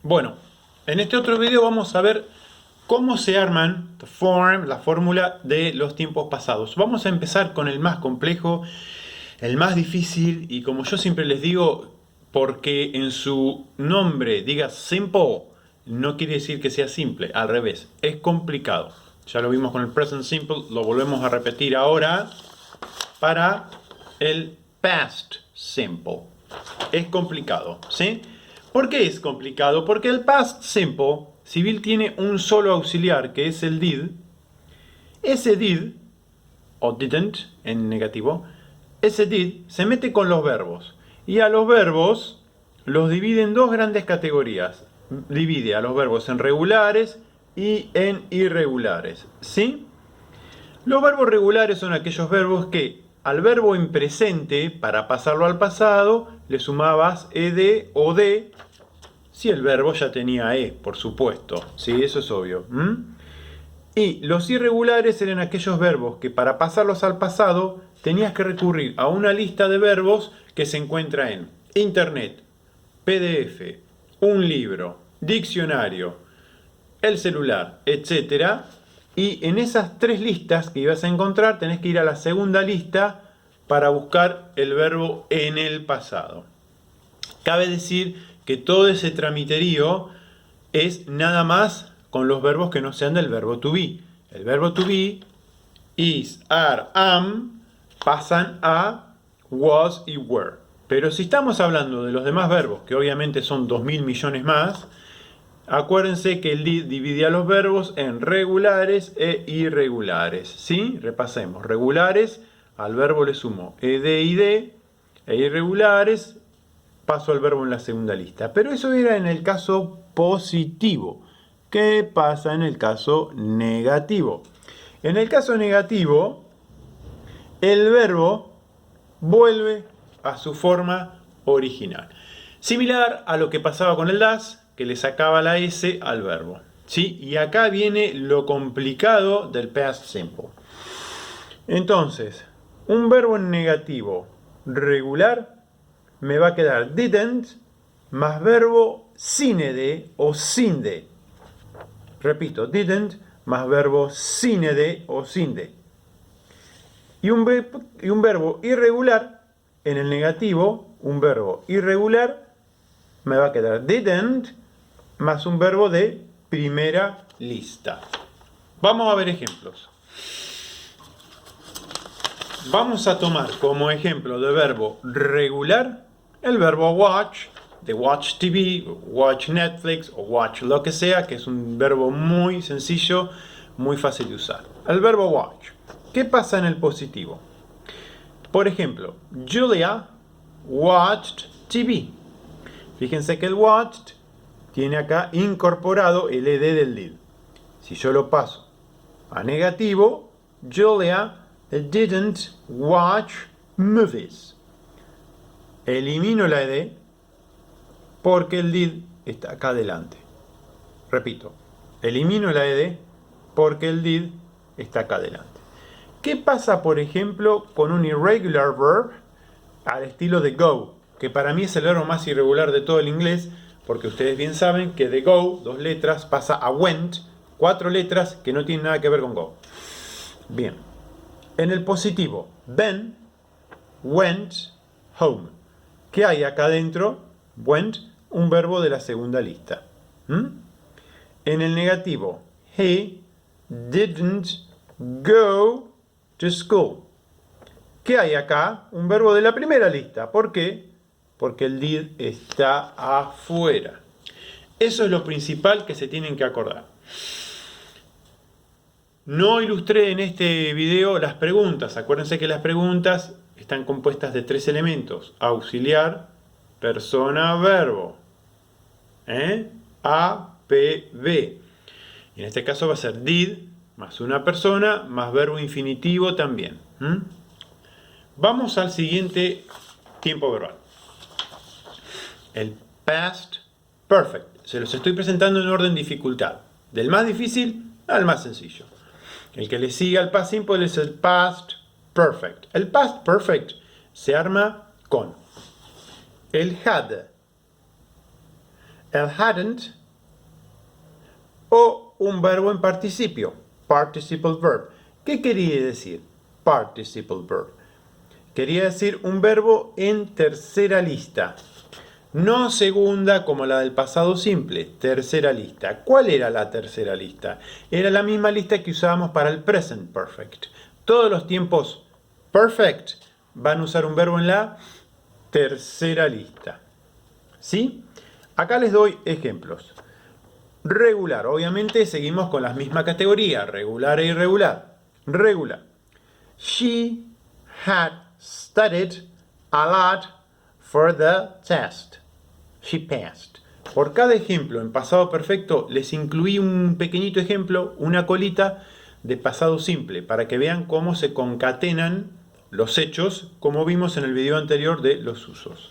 Bueno, en este otro video vamos a ver cómo se arman la fórmula de los tiempos pasados. Vamos a empezar con el más complejo, el más difícil, y como yo siempre les digo, porque en su nombre diga simple, no quiere decir que sea simple, al revés, es complicado. Ya lo vimos con el present simple, lo volvemos a repetir ahora para el past simple. Es complicado, ¿sí? ¿Por qué es complicado? Porque el past simple, si bien tiene un solo auxiliar que es el did, ese did, o didn't en negativo, ese did se mete con los verbos. Y a los verbos los divide en dos grandes categorías. Divide a los verbos en regulares y en irregulares, ¿sí? Los verbos regulares son aquellos verbos que al verbo en presente, para pasarlo al pasado, le sumabas ed o de, si el verbo ya tenía por supuesto. Sí, eso es obvio. Y los irregulares eran aquellos verbos que para pasarlos al pasado tenías que recurrir a una lista de verbos que se encuentra en Internet, PDF, un libro, diccionario, el celular, etc. Y en esas tres listas que ibas a encontrar tenés que ir a la segunda lista para buscar el verbo en el pasado. Cabe decir que todo ese tramiterío es nada más con los verbos que no sean del verbo to be. El verbo to be, is, are, am, pasan a was y were. Pero si estamos hablando de los demás verbos, que obviamente son 2000 millones más, acuérdense que el did divide a los verbos en regulares e irregulares. ¿Sí? Repasemos. Regulares, al verbo le sumo ed y de, e irregulares, paso al verbo en la segunda lista. Pero eso era en el caso positivo. ¿Qué pasa en el caso negativo? En el caso negativo, el verbo vuelve a su forma original. Similar a lo que pasaba con el das, que le sacaba la S al verbo. ¿Sí? Y acá viene lo complicado del past simple. Entonces, un verbo en negativo regular me va a quedar didn't más verbo sin ed o sin de. Repito, didn't más verbo sin ed o sin de. Y un verbo irregular en el negativo, un verbo irregular me va a quedar didn't más un verbo de primera lista. Vamos a ver ejemplos. Vamos a tomar como ejemplo de verbo regular el verbo watch, de watch TV, watch Netflix o watch lo que sea, que es un verbo muy sencillo, muy fácil de usar. El verbo watch. ¿Qué pasa en el positivo? Por ejemplo, Julia watched TV. Fíjense que el watched tiene acá incorporado el ed del did. Si yo lo paso a negativo, Julia didn't watch movies. Elimino la ed porque el did está acá adelante. Repito, elimino la ed porque el did está acá adelante. ¿Qué pasa, por ejemplo, con un irregular verb al estilo de go? Que para mí es el verbo más irregular de todo el inglés, porque ustedes bien saben que de go, 2 letras, pasa a went, 4 letras que no tienen nada que ver con go. Bien. En el positivo, Ben went home. ¿Qué hay acá adentro? Went, un verbo de la segunda lista. En el negativo, he didn't go to school. ¿Qué hay acá? Un verbo de la primera lista. ¿Por qué? Porque el did está afuera. Eso es lo principal que se tienen que acordar. No ilustré en este video las preguntas. Acuérdense que las preguntas están compuestas de 3 elementos. Auxiliar, persona, verbo. A, P, B. Y en este caso va a ser did más una persona más verbo infinitivo también. Vamos al siguiente tiempo verbal. El past perfect. Se los estoy presentando en orden dificultad. Del más difícil al más sencillo. El que le sigue al past simple es el past perfect. El past perfect se arma con el had, el hadn't o un verbo en participio, participle verb. ¿Qué quería decir participle verb? Quería decir un verbo en tercera lista. No segunda como la del pasado simple, tercera lista. ¿Cuál era la tercera lista? Era la misma lista que usábamos para el present perfect. Todos los tiempos perfect van a usar un verbo en la tercera lista. ¿Sí? Acá les doy ejemplos. Regular, obviamente seguimos con la misma categoría, regular e irregular. Regular. She had studied a lot for the test. She passed. Por cada ejemplo en pasado perfecto les incluí un pequeñito ejemplo, una colita de pasado simple, para que vean cómo se concatenan los hechos, como vimos en el video anterior de los usos.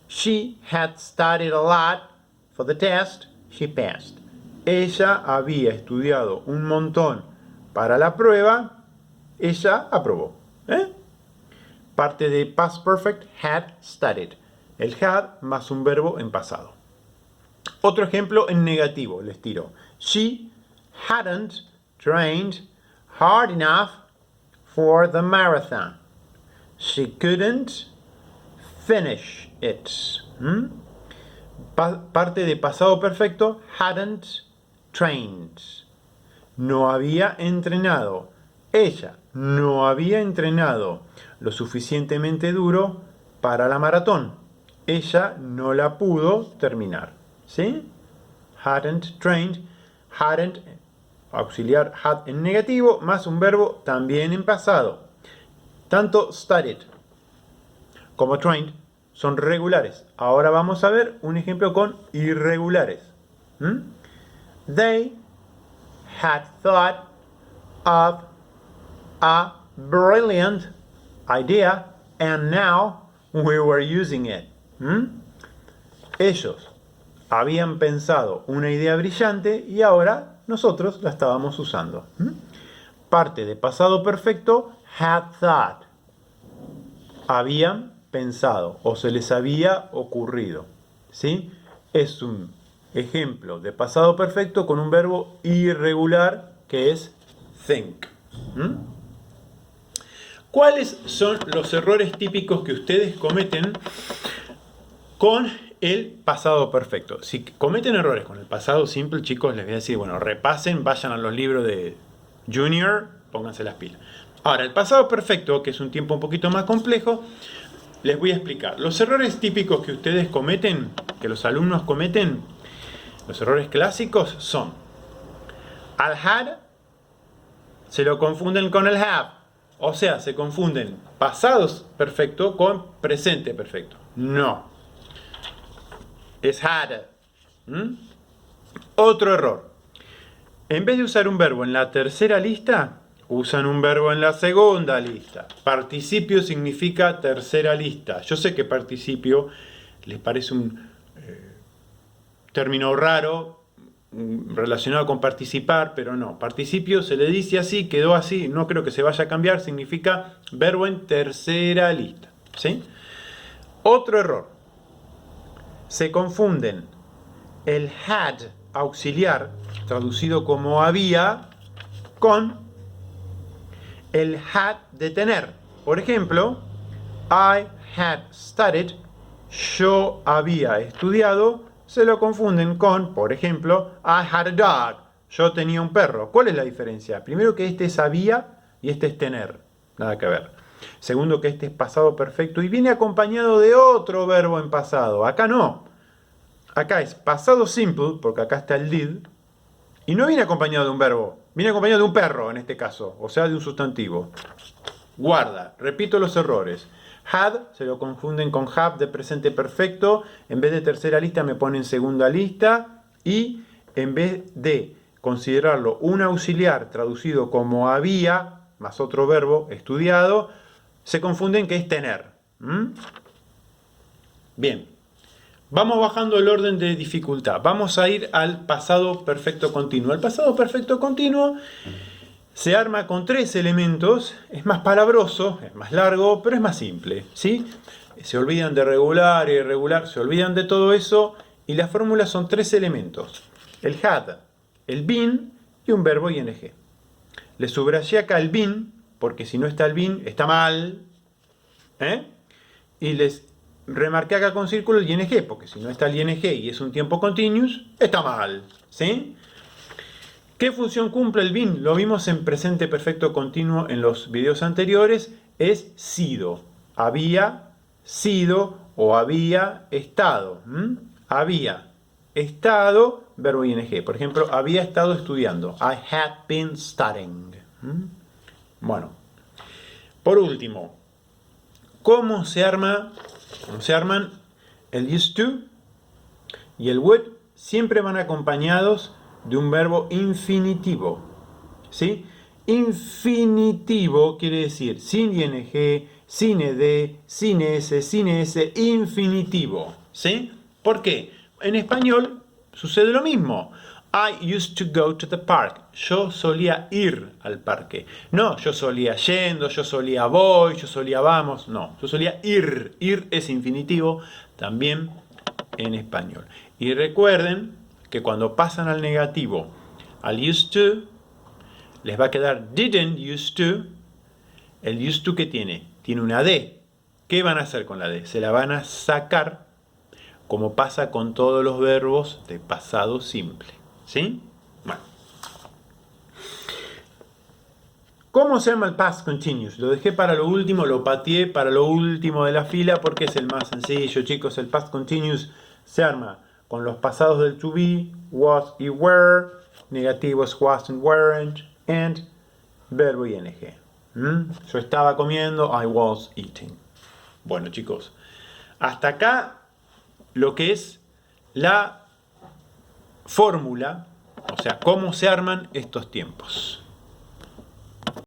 She had studied a lot for the test. She passed. Ella había estudiado un montón para la prueba. Ella aprobó. Parte de past perfect, had studied. El had más un verbo en pasado. Otro ejemplo en negativo, les tiro. She hadn't trained hard enough for the marathon. She couldn't finish it. Parte de pasado perfecto, hadn't trained. No había entrenado. Ella no había entrenado lo suficientemente duro para la maratón. Ella no la pudo terminar. ¿Sí? Hadn't trained. Hadn't, auxiliar had en negativo, más un verbo también en pasado. Tanto studied como trained son regulares. Ahora vamos a ver un ejemplo con irregulares. They had thought of a brilliant idea and now we were using it. Ellos habían pensado una idea brillante y ahora nosotros la estábamos usando. Parte de pasado perfecto, had thought. Habían pensado o se les había ocurrido. ¿Sí? Es un ejemplo de pasado perfecto con un verbo irregular que es think. ¿Cuáles son los errores típicos que ustedes cometen con el pasado perfecto? Si cometen errores con el pasado simple, chicos, les voy a decir, bueno, repasen, vayan a los libros de Junior, pónganse las pilas. Ahora, el pasado perfecto, que es un tiempo un poquito más complejo, les voy a explicar. Los errores típicos que ustedes cometen, que los alumnos cometen, los errores clásicos son: al had se lo confunden con el have. O sea, se confunden pasados perfecto con presente perfecto. No. Es had. Otro error. En vez de usar un verbo en la tercera lista, usan un verbo en la segunda lista. Participio significa tercera lista. Yo sé que participio les parece un término raro relacionado con participar, pero no. Participio se le dice así, quedó así, no creo que se vaya a cambiar, significa verbo en tercera lista. ¿Sí? Otro error. Se confunden el had auxiliar, traducido como había, con el had de tener. Por ejemplo, I had studied, yo había estudiado, se lo confunden con, por ejemplo, I had a dog, yo tenía un perro. ¿Cuál es la diferencia? Primero, que este es había y este es tener, nada que ver. Segundo, que este es pasado perfecto y viene acompañado de otro verbo en pasado. Acá no. Acá es pasado simple, porque acá está el did, y no viene acompañado de un verbo, viene acompañado de un perro en este caso, o sea, de un sustantivo. Guarda, repito los errores. Had se lo confunden con have de presente perfecto, en vez de tercera lista me ponen segunda lista, y en vez de considerarlo un auxiliar traducido como había, más otro verbo estudiado, se confunden que es tener. Bien, vamos bajando el orden de dificultad, vamos a ir al pasado perfecto continuo. El pasado perfecto continuo se arma con 3 elementos, es más palabroso, es más largo, pero es más simple, ¿sí? Se olvidan de regular y irregular, se olvidan de todo eso Y la fórmula son 3 elementos. El had, el been y un verbo ing. Le subrayé acá el been, porque si no está el been, está mal. Y les remarqué acá con círculo el ing, porque si no está el ing y es un tiempo continuous, está mal. ¿Sí? ¿Qué función cumple el been? Lo vimos en presente perfecto continuo en los videos anteriores. Es sido. Había sido o había estado. Había estado, verbo ing. Por ejemplo, había estado estudiando. I had been studying. Bueno. Por último, ¿cómo se arman el used to y el would? Siempre van acompañados de un verbo infinitivo. ¿Sí? Infinitivo quiere decir sin ing, sin ed, sin s, infinitivo. ¿Sí? ¿Por qué? En español sucede lo mismo. I used to go to the park. Yo solía ir al parque. No, yo solía yendo, yo solía voy, yo solía vamos. No, yo solía ir. Ir es infinitivo también en español. Y recuerden que cuando pasan al negativo, al used to, les va a quedar didn't used to. El used to, ¿qué tiene? Tiene una D. ¿Qué van a hacer con la D? Se la van a sacar, como pasa con todos los verbos de pasado simple. ¿Sí? Bueno. ¿Cómo se llama el past continuous? Lo dejé para lo último, lo pateé para lo último de la fila porque es el más sencillo, chicos. El past continuous se arma con los pasados del to be, was y were, negativos wasn't, weren't, and verbo ing. Yo estaba comiendo, I was eating. Bueno, chicos, hasta acá lo que es la fórmula, o sea, cómo se arman estos tiempos.